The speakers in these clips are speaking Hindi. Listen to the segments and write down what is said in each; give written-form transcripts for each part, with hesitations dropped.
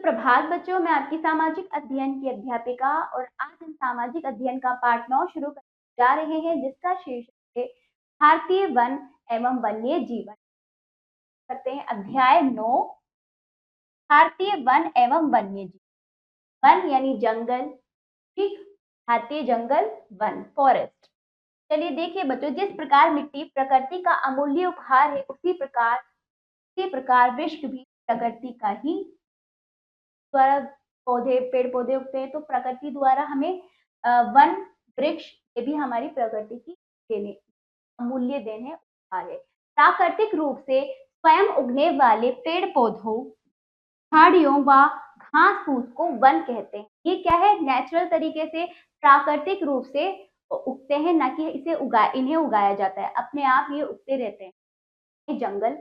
सुप्रभात बच्चों, मैं आपकी सामाजिक अध्ययन की अध्यापिका और आज हम सामाजिक अध्ययन का पाठ 9 शुरू करने जा रहे हैं, जिसका शीर्षक है भारतीय वन एवं वन्य जीवन। करते हैं अध्याय 9, भारतीय वन एवं वन्य जीवन। वन यानी जंगल, ठीक। भारतीय जंगल, वन, फॉरेस्ट। चलिए देखिए बच्चों, जिस प्रकार मिट्टी प्रकृति का अमूल्य उपहार है, उसी प्रकार वृक्ष भी प्रकृति का ही द्वारा पेड़ पौधे उगते हैं, तो प्रकृति द्वारा हमें वन वृक्ष ये भी हमारी प्रकृति की देन, अमूल्य देन है, उपहार है। प्राकृतिक रूप से स्वयं उगने वाले पेड़ पौधों, झाड़ियों व घास फूस को वन कहते हैं। ये क्या है? नेचुरल तरीके से प्राकृतिक रूप से उगते हैं, ना कि इन्हें उगाया जाता है। अपने आप ये उगते रहते हैं। जंगल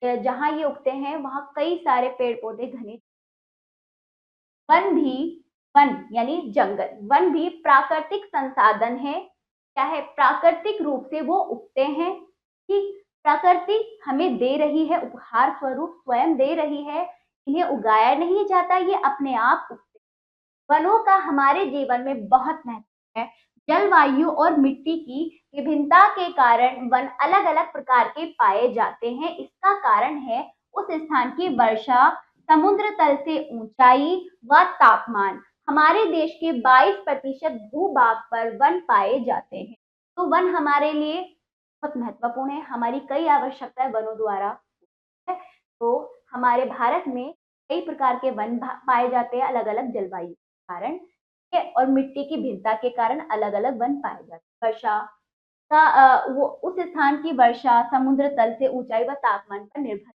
जहाँ ये उगते हैं वहां कई सारे पेड़ पौधे घने। वन यानी जंगल, वन भी प्राकृतिक संसाधन है। क्या है? प्राकृतिक रूप से वो उगते हैं, ठीक। प्रकृति हमें दे रही है, उपहार स्वरूप स्वयं दे रही है। इन्हें उगाया नहीं जाता, ये अपने आप उगते हैं। वनों का हमारे जीवन में बहुत महत्व है। जलवायु और मिट्टी की विभिन्नता के कारण वन अलग अलग प्रकार के पाए जाते हैं। इसका कारण है उस स्थान की वर्षा, समुद्र तल से ऊंचाई व तापमान। हमारे देश के 22% भूभाग पर वन पाए जाते हैं। तो वन हमारे लिए बहुत महत्वपूर्ण है, हमारी कई आवश्यकताएं वनों द्वारा है। तो हमारे भारत में कई प्रकार के वन पाए जाते हैं, अलग अलग जलवायु के कारण और मिट्टी की भिन्नता के कारण अलग अलग वन पाए जाते हैं। वर्षा का वो उस स्थान की वर्षा, समुद्र तल से ऊंचाई व तापमान पर निर्भर।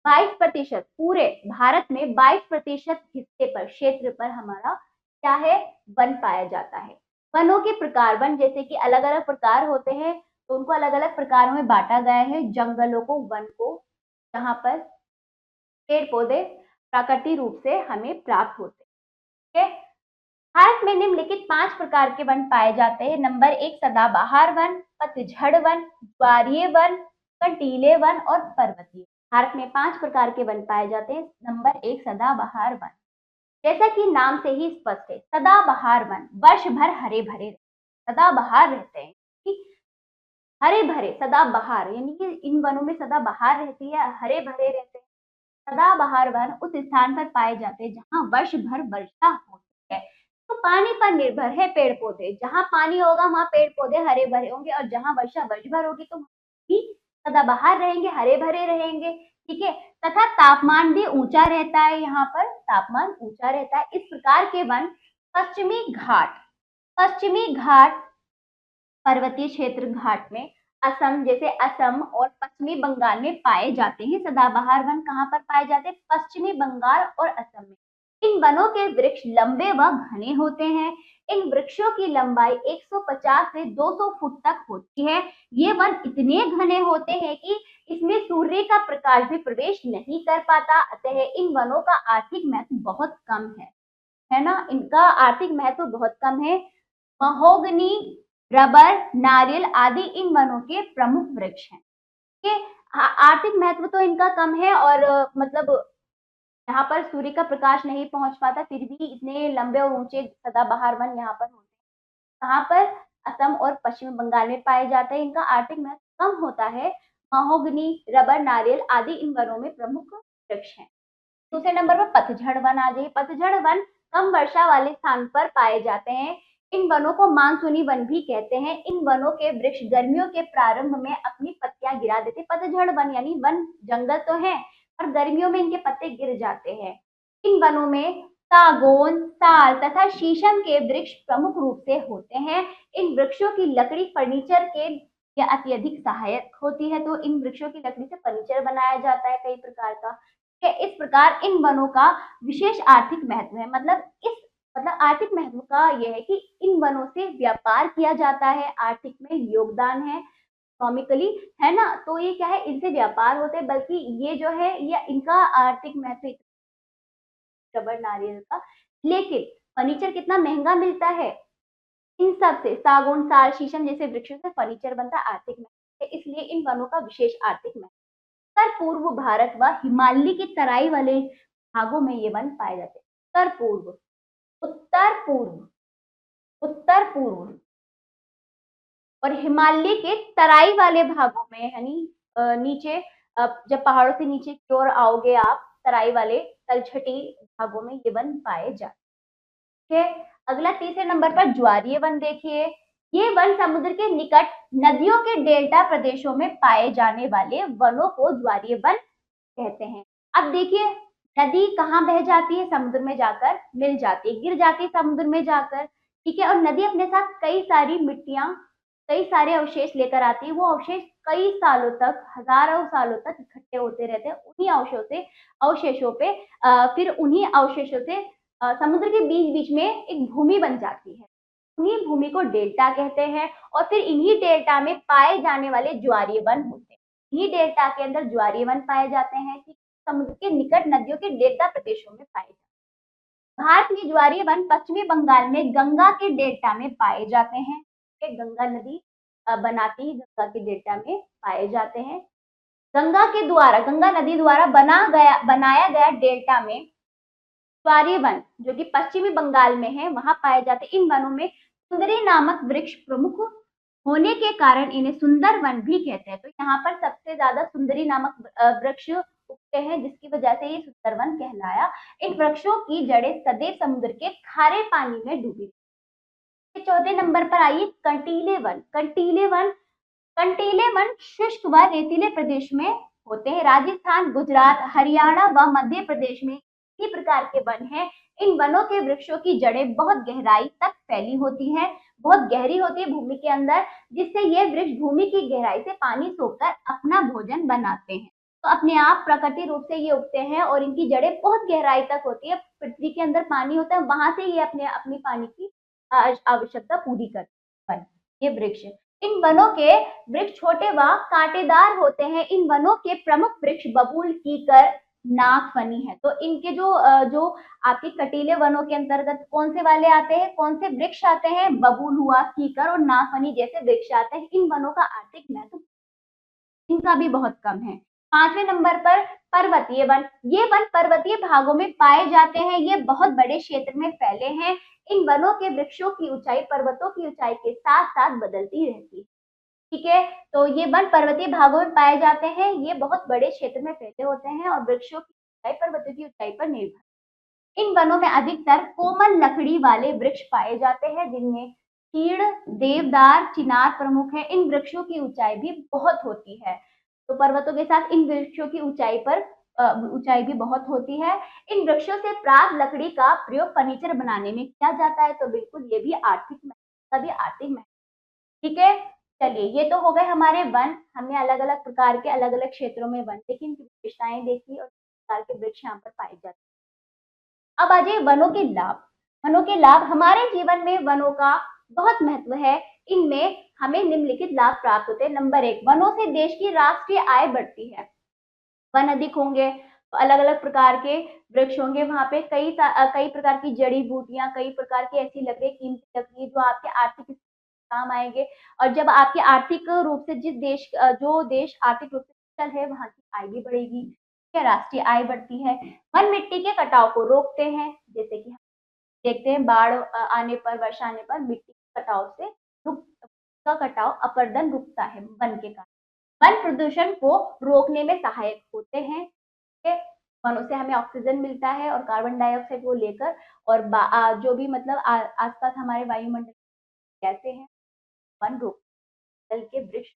22% पूरे भारत में 22% हिस्से पर, क्षेत्र पर हमारा क्या है? वन पाया जाता है। वनों के प्रकार, वन जैसे कि अलग अलग प्रकार होते हैं, तो उनको अलग अलग प्रकारों में बांटा गया है। जंगलों को, वन को, जहाँ पर पेड़ पौधे प्राकृतिक रूप से हमें प्राप्त होते हैं। भारत में निम्नलिखित 5 प्रकार के वन पाए जाते हैं। नंबर 1 सदाबहार वन, पतझड़ वन, ज्वारीय वन, कंटीले वन और पर्वतीय। भारत में 5 प्रकार के वन पाए जाते हैं। नंबर 1 सदाबहार वन। जैसा कि नाम से ही स्पष्ट है, सदाबहार वन वर्ष भर हरे भरे, सदाबहार रहते हैं, हरे भरे। सदाबहार यानी कि इन वनों में सदाबहार रहती है, हरे भरे रहते हैं। सदाबहार वन उस स्थान पर पाए जाते हैं जहाँ वर्ष भर वर्षा होती है। तो पानी पर निर्भर है पेड़ पौधे, जहाँ पानी होगा वहाँ पेड़ पौधे हरे भरे होंगे, और जहाँ वर्षा वर्ष भर होगी तो भी सदाबहार रहेंगे, हरे भरे रहेंगे, ठीक है। तथा तापमान भी ऊंचा रहता है, यहाँ पर तापमान ऊंचा रहता है। इस प्रकार के वन पश्चिमी घाट पर्वतीय क्षेत्र घाट में असम, जैसे असम और पश्चिमी बंगाल में पाए जाते हैं। सदाबहार वन कहाँ पर पाए जाते हैं? पश्चिमी बंगाल और असम में। इन वनों के वृक्ष लंबे व घने होते हैं। इन वृक्षों की लंबाई 150 से 200 फुट तक होती है। ये वन इतने घने होते हैं कि इसमें सूर्य का प्रकाश भी प्रवेश नहीं कर पाता, अतः इन वनों का आर्थिक महत्व बहुत कम है ना। इनका आर्थिक महत्व बहुत कम है। महोगनी, रबर, नारियल आदि इन वनों के प्रमुख वृक्ष हैं। के आर्थिक महत्व तो इनका कम है, और मतलब यहाँ पर सूर्य का प्रकाश नहीं पहुंच पाता, फिर भी इतने लंबे और ऊंचे सदाबहार वन यहाँ पर होते हैं। कहाँ पर? असम और पश्चिम बंगाल में पाए जाते हैं। इनका आर्थिक महत्व कम होता है। महोगनी, रबर, नारियल आदि इन वनों में प्रमुख वृक्ष हैं। दूसरे नंबर पर पतझड़ वन आ जाइए। पतझड़ वन कम वर्षा वाले स्थान पर पाए जाते हैं। इन वनों को मानसूनी वन भी कहते हैं। इन वनों के वृक्ष गर्मियों के प्रारंभ में अपनी पत्तियां गिरा देते। पतझड़ वन यानी वन जंगल तो है, और गर्मियों में इनके पत्ते गिर जाते हैं। इन वनों में सागौन, साल तथा शीशम के वृक्ष प्रमुख रूप से होते हैं। इन वृक्षों की लकड़ी फर्नीचर के लिए अत्यधिक सहायक होती है, तो इन वृक्षों की लकड़ी से फर्नीचर बनाया जाता है कई प्रकार का। इस प्रकार इन वनों का विशेष आर्थिक महत्व है। मतलब आर्थिक महत्व का यह है कि इन वनों से व्यापार किया जाता है, आर्थिक में योगदान है, इकोनॉमिकली, है ना। तो ये क्या है? इनसे व्यापार होते हैं, बल्कि ये जो है ये इनका आर्थिक महत्व रबर, नारियल का। लेकिन फर्नीचर कितना महंगा मिलता है इन सब से, सागौन, साल, शीशम जैसे वृक्षों से फर्नीचर बनता है, आर्थिक महत्व है, इसलिए इन वनों का विशेष आर्थिक महत्व। उत्तर पूर्व भारत व हिमालय की तराई वाले भागों में ये वन पाए जाते हैं। उत्तर पूर्व, उत्तर पूर्व, उत्तर पूर्व और हिमालय के तराई वाले भागों में, यानी नीचे, जब पहाड़ों से नीचे की ओर आओगे आप, तराई वाले तलछटी भागों में ये वन पाए जाते हैं। अगला तीसरे नंबर पर ज्वारीय वन देखिए। ये वन समुद्र के निकट नदियों के डेल्टा प्रदेशों में पाए जाने वाले वनों को ज्वारीय वन कहते हैं। अब देखिए, नदी कहाँ बह जाती है? समुद्र में जाकर मिल जाती है, गिर जाती है समुद्र में जाकर, ठीक है। और नदी अपने साथ कई सारी मिट्टियां, कई सारे अवशेष लेकर आती है। वो अवशेष कई सालों तक, हजारों सालों तक इकट्ठे होते रहते हैं। उन्हीं अवशेषों पे फिर उन्हीं अवशेषों से समुद्र के बीच बीच में एक भूमि बन जाती है। उन्हीं भूमि को डेल्टा कहते हैं और फिर इन्हीं डेल्टा में पाए जाने वाले ज्वारीय वन होते हैं। इन्हीं डेल्टा के अंदर ज्वारीय वन पाए जाते हैं कि समुद्र के निकट नदियों के डेल्टा प्रदेशों में पाए जाते हैं। भारत में ज्वारीय वन पश्चिमी बंगाल में गंगा के डेल्टा में पाए जाते हैं। गंगा नदी बनाती है, गंगा के डेल्टा में पाए जाते हैं। गंगा नदी द्वारा बनाया गया डेल्टा में ज्वारीय वन जो कि पश्चिमी बंगाल में है, वहां पाए जाते हैं। इन वनों में सुंदरी नामक वृक्ष प्रमुख होने के कारण इन्हें सुंदर वन भी कहते हैं। तो यहाँ पर सबसे ज्यादा सुंदरी नामक वृक्ष उगते हैं, जिसकी वजह से ये सुंदर वन कहलाया। इन वृक्षों की जड़ें सदैव समुद्र के खारे पानी में डूबी। चौथे नंबर पर आइए कंटीले वन। कंटीले वन शुष्क व रेतीले प्रदेश में होते हैं। राजस्थान, गुजरात, हरियाणा व मध्य प्रदेश में इसी प्रकार के वन हैं। इन वनों के वृक्षों की जड़ें बहुत गहराई तक फैली होती हैं, बहुत गहरी होती है भूमि के अंदर, जिससे ये वृक्ष भूमि की गहराई से पानी सोखकर अपना भोजन बनाते हैं। तो अपने आप प्राकृतिक रूप से ये उगते हैं और इनकी जड़ें बहुत गहराई तक होती है। पृथ्वी के अंदर पानी होता है, वहां से ये अपनी पानी की आवश्यकता पूरी करते हैं ये वृक्ष। इन वनों के वृक्ष छोटे व कांटेदार होते हैं। इन वनों के प्रमुख वृक्ष बबूल, कीकर, नागफनी है। तो इनके जो आपके कटीले वनों के अंतर्गत कौन से वाले आते हैं, कौन से वृक्ष आते हैं? बबूल हुआ, कीकर और नागफनी जैसे वृक्ष आते हैं। इन वनों का आर्थिक महत्व इनका भी बहुत कम है। पांचवें नंबर पर पर्वतीय वन। ये वन पर्वतीय भागों में पाए जाते हैं। ये बहुत बड़े क्षेत्र में फैले हैं। इन वनों के वृक्षों की ऊंचाई पर्वतों की ऊंचाई के साथ साथ बदलती रहती है, ठीक है। तो ये वन पर्वतीय भागों में पाए जाते हैं। ये बहुत बड़े क्षेत्र में फैले होते हैं और वृक्षों की ऊंचाई पर्वतों की ऊंचाई पर निर्भर। इन वनों में अधिकतर कोमल लकड़ी वाले वृक्ष पाए जाते हैं, जिनमें चीड़, देवदार, चिनार प्रमुख है। इन वृक्षों की ऊंचाई भी बहुत होती है। तो पर्वतों के साथ इन वृक्षों की ऊंचाई भी बहुत होती है। इन वृक्षों से प्राप्त लकड़ी का प्रयोग फर्नीचर बनाने में किया जाता है। तो बिल्कुल ये भी आर्थिक महत्व, ठीक है। चलिए, ये तो हो गए हमारे वन। हमने अलग अलग प्रकार के अलग अलग क्षेत्रों में वन देखी, इनकी विशेषताएं देखी और प्रकार के वृक्ष यहाँ पर पाए जाते हैं। अब आ जाइए वनों के लाभ। वनों के लाभ, हमारे जीवन में वनों का बहुत महत्व है। इनमें हमें निम्नलिखित लाभ प्राप्त होते हैं। नंबर 1, वनों से देश की राष्ट्रीय आय बढ़ती है। वन अधिक होंगे तो अलग अलग प्रकार के वृक्ष होंगे, वहां पे कई प्रकार की जड़ी बूटियां, कई प्रकार की ऐसी लकड़ी, कीमती लकड़ी जो आपके आर्थिक काम आएंगे। और जब आपके आर्थिक रूप से जो देश आर्थिक रूप से सक्षम है, वहां की आय भी बढ़ेगी, राष्ट्रीय आय बढ़ती है। वन मिट्टी के कटाव को रोकते हैं, जैसे कि हम देखते हैं बाढ़ आने पर, वर्षा आने पर मिट्टी के कटाव से कटाव अपरदन रुकता है वन के कारण। वन प्रदूषण को रोकने में सहायक होते हैं। वनों से हमें ऑक्सीजन मिलता है और कार्बन डाइऑक्साइड को लेकर, और जो भी मतलब आसपास हमारे वायुमंडल कैसे हैं, वन रोक जल के वृक्ष।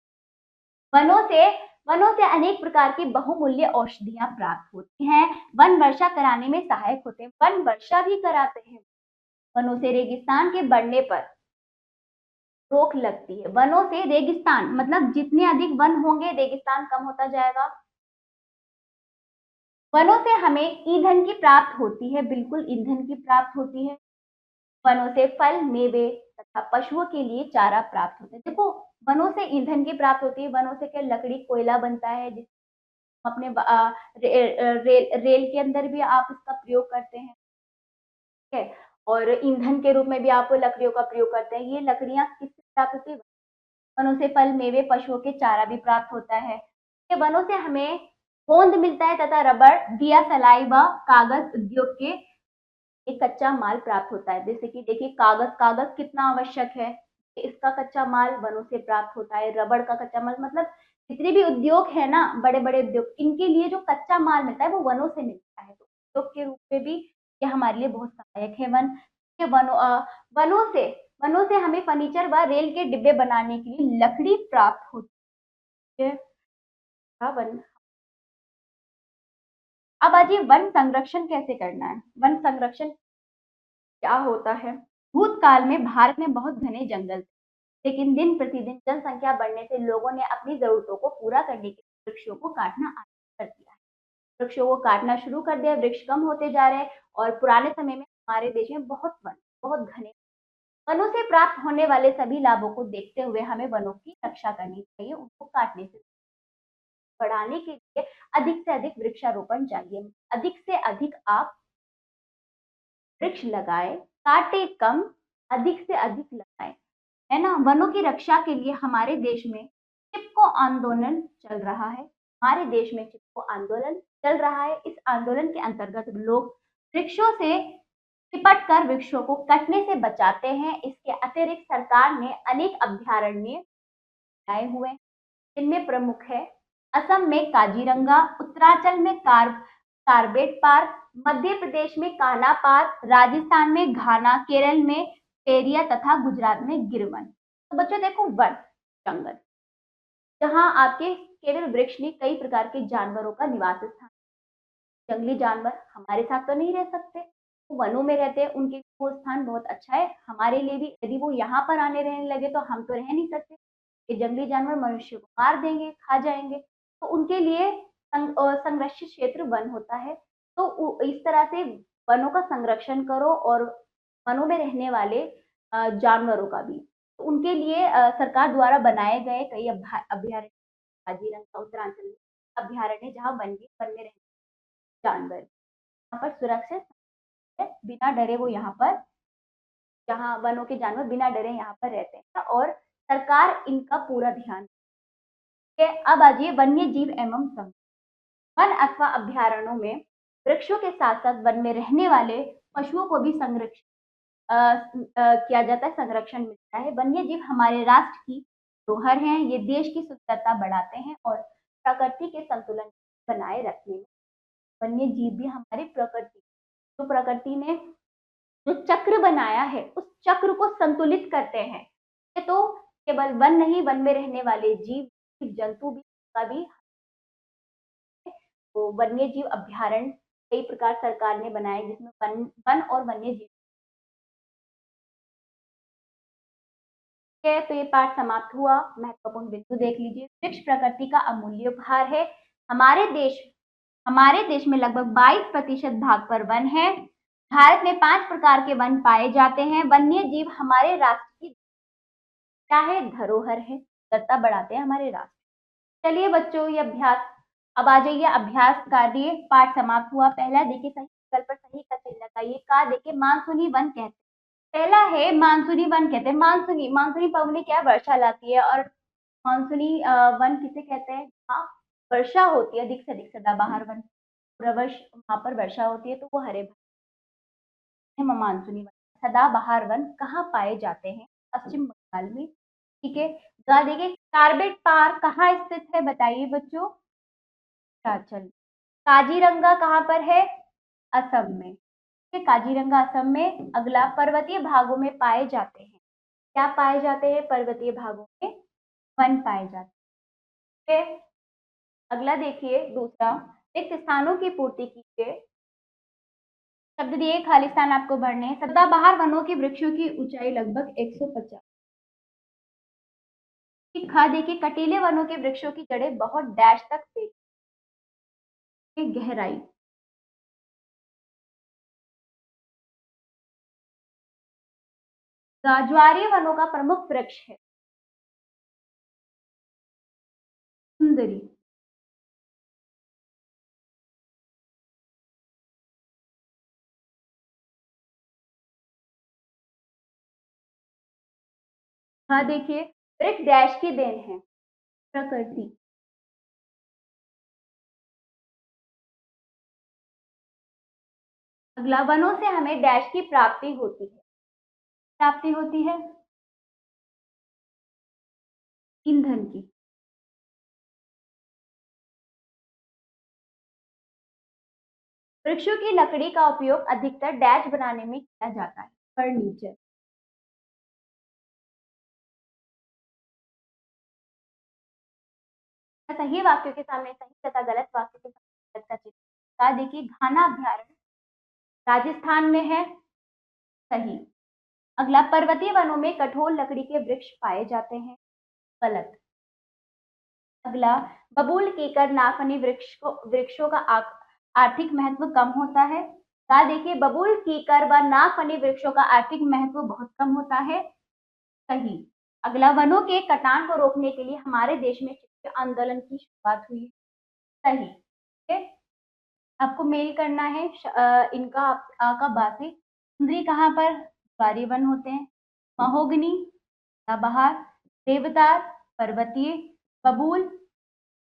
वनों से अनेक प्रकार की बहुमूल्य औषधियां प्राप्त होती हैं। वन वर्षा कराने में सहायक होते हैं। वन वर्षा भी कराते हैं। वनों से रेगिस्तान के बढ़ने पर रोक लगती है। वनों से रेगिस्तान मतलब जितने अधिक वन होंगे, रेगिस्तान कम होता जाएगा। वनों से हमें ईंधन की प्राप्त होती है, बिल्कुल ईंधन की प्राप्त होती है। वनों से फल, मेवे तथा पशुओं के लिए चारा प्राप्त होता है। देखो, वनों से ईंधन की प्राप्त होती है। वनों से क्या लकड़ी, कोयला बनता है, जिस अपने रेल के अंदर भी आप इसका प्रयोग करते हैं, ठीक है। और ईंधन के रूप में भी आप लकड़ियों का प्रयोग करते हैं। ये लकड़ियां किससे प्राप्त होती है? वनों से फल, मेवे, पशुओं के चारा भी प्राप्त होता है। वनों से हमें गोंद मिलता है तथा रबड़, दिया, सलाई व कागज उद्योग के एक कच्चा माल प्राप्त होता है। जैसे कि देखिए कागज, कागज कितना आवश्यक है, इसका कच्चा माल वनों से प्राप्त होता है। रबड़ का कच्चा माल, मतलब जितने भी उद्योग है ना, बड़े बड़े उद्योग, इनके लिए जो कच्चा माल मिलता है वो वनों से मिलता है। तो उद्योग के रूप में भी यह हमारे लिए बहुत सहायक है वन के वनों से हमें फर्नीचर व रेल के डिब्बे बनाने के लिए लकड़ी प्राप्त होती है। वन, अब आइए वन संरक्षण कैसे करना है। वन संरक्षण क्या होता है? भूतकाल में भारत में बहुत घने जंगल थे, लेकिन दिन प्रतिदिन जनसंख्या बढ़ने से लोगों ने अपनी जरूरतों को पूरा करने के लिए वृक्षों को काटना आरंभ कर दिया है। वृक्षों को काटना शुरू कर दिया, वृक्ष कम होते जा रहे हैं और पुराने समय में हमारे देश में बहुत घने वनों से प्राप्त होने वाले सभी लाभों को देखते हुए हमें वनों की रक्षा करनी चाहिए। उनको काटने से बढ़ाने के लिए अधिक से अधिक वृक्षारोपण चाहिए। अधिक से अधिक आप वृक्ष लगाए, काटे कम, अधिक से अधिक लगाए, है ना। वनों की रक्षा के लिए हमारे देश में चिपको आंदोलन चल रहा है। हमारे देश में चिपको आंदोलन चल रहा है। इस आंदोलन के अंतर्गत लोग वृक्षों से चिपट कर वृक्षों को कटने से बचाते हैं। इसके अतिरिक्त सरकार ने अनेक अभ्यारण्य बनाए हुए हैं, जिनमें प्रमुख है असम में काजीरंगा, उत्तरांचल में कार्बेट पार्क, मध्य प्रदेश में कान्हा पार्क, राजस्थान में घाना, केरल में पेरिया तथा गुजरात में गिरवन। तो बच्चों देखो, वन जंगल जहाँ आपके केवल वृक्ष नहीं, कई प्रकार के जानवरों का निवास स्थान। जंगली जानवर हमारे साथ तो नहीं रह सकते, वो वनों में रहते हैं, उनके लिए वो स्थान बहुत अच्छा है। हमारे लिए भी यदि वो यहाँ पर आने रहने लगे तो हम तो रह नहीं सकते। ये जंगली जानवर मनुष्य को मार देंगे, खा जाएंगे। तो उनके लिए संरक्षित क्षेत्र वन होता है। तो इस तरह से वनों का संरक्षण करो और वनों में रहने वाले जानवरों का भी। तो उनके लिए सरकार द्वारा बनाए गए कई अभ्यारण्य, काजीरंगा उत्तरांचल में अभ्यारण्य, जहाँ वन में रहने जानवर यहाँ पर सुरक्षित है, बिना डरे वो यहाँ पर, जहाँ वनों के जानवर बिना डरे यहाँ पर रहते हैं और सरकार इनका पूरा ध्यान रखती है। अब आइए वन्य जीव एवं संरक्षण। वन अथवा अभ्यारण्यों में वृक्षों के साथ साथ वन में रहने वाले पशुओं को भी संरक्षित किया जाता है, संरक्षण मिलता है। वन्य जीव हमारे राष्ट्र की धरोहर हैं। ये देश की सुंदरता बढ़ाते हैं और प्रकृति के संतुलन बनाए रखने में वन्य जीव भी हमारी प्रकृति, जो प्रकृति ने जो चक्र बनाया है उस चक्र को संतुलित करते हैं। ये तो केवल वन नहीं, वन में रहने वाले जीव जंतु भी का भी। तो वन्य जीव अभ्यारण्य कई प्रकार सरकार ने बनाए, जिसमें वन और वन्य जीव है। तो ये पाठ समाप्त हुआ। महत्वपूर्ण बिंदु देख लीजिए। वृक्ष प्रकृति का अमूल्य उपहार है। हमारे देश में लगभग 22% भाग पर वन है। भारत में 5 प्रकार के वन पाए जाते हैं। वन्य जीव हमारे राष्ट्र की क्या है? धरोहर है, सुंदरता बढ़ाते हैं हमारे राष्ट्र। चलिए बच्चों, ये अभ्यास, अब आ जाइए अभ्यास कार्य। पाठ समाप्त हुआ। पहला देखिए, सही विकल्प पर सही का चिन्ह लगाइए। का देखिए मानसूनी वन कहते हैं। पहला है मानसूनी वन कहते हैं। मानसूनी मानसूनी पवने क्या, वर्षा लाती है। और मानसूनी वन किसे कहते हैं? हाँ, वर्षा होती है अधिक से अधिक। सदाबहार वन पूरा वर्ष वहां पर वर्षा होती है, तो वो हरे भरे मानसूनी वन। सदाबहार वन कहाँ पाए जाते हैं? पश्चिम बंगाल में। ठीक है। देखिए कार्बेट पार्क कहाँ स्थित है, बताइए बच्चों? हिमाचल। काजीरंगा कहाँ पर है? असम में। काजीरंगा असम में। अगला, पर्वतीय भागों में पाए जाते हैं। क्या पाए जाते हैं? पर्वतीय भागों में वन पाए जाते हैं। अगला देखिए, दूसरा, रिक्त स्थानों की पूर्ति कीजिए। शब्द दिए, खाली स्थान आपको भरने हैं। सदाबहार वनों के वृक्षों की ऊंचाई लगभग 150। खा देखिए, कटीले वनों के वृक्षों की जड़ें बहुत डैश तक से गहराई। ज्वारीय वनों का प्रमुख वृक्ष है सुंदरी। हाँ देखिए, वृक्ष डैश की देन है, प्रकृति। अगला, वनों से हमें डैश की प्राप्ति होती है। प्राप्ति होती है ईंधन की। वृक्षों की लकड़ी का उपयोग अधिकतर डैश बनाने में किया जाता है, फर्नीचर। सही वाक्यों के सामने सही तथा गलत वाक्यों के सामने गलत का चिन्ह। बता देखिए, घाना अभ्यारण्य राजस्थान में है, सही। अगला, पर्वतीय वनों में कठोर लकड़ी के वृक्ष पाए जाते हैं, गलत। अगला, बबूल, कीकर, नागफनी वृक्षों का आर्थिक महत्व कम होता है। देखिए, बबूल, कीकर व नागफनी वृक्षों का आर्थिक महत्व बहुत कम होता है, सही। अगला, वनों के कटान को रोकने के लिए हमारे देश में आंदोलन की शुरुआत हुई, सही। ठीक है, आपको मेल करना है। इनका का बासी सुंदरी कहाँ पर, बारी वन होते हैं। महोगनी, बहार, देवदार, पर्वतीय, बबूल,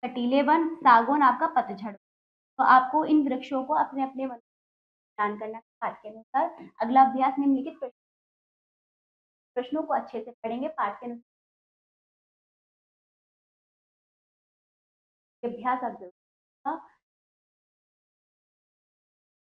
कटीले वन, सागौन आपका पतझड़। तो आपको इन वृक्षों को अपने अपने वन दान करना है पाठ के अनुसार। अगला अभ्यास, निम्नलिखित प्रश्नों को अच्छे से पढ़ेंगे पाठ के अनुसार। अभ्यास आप जरूर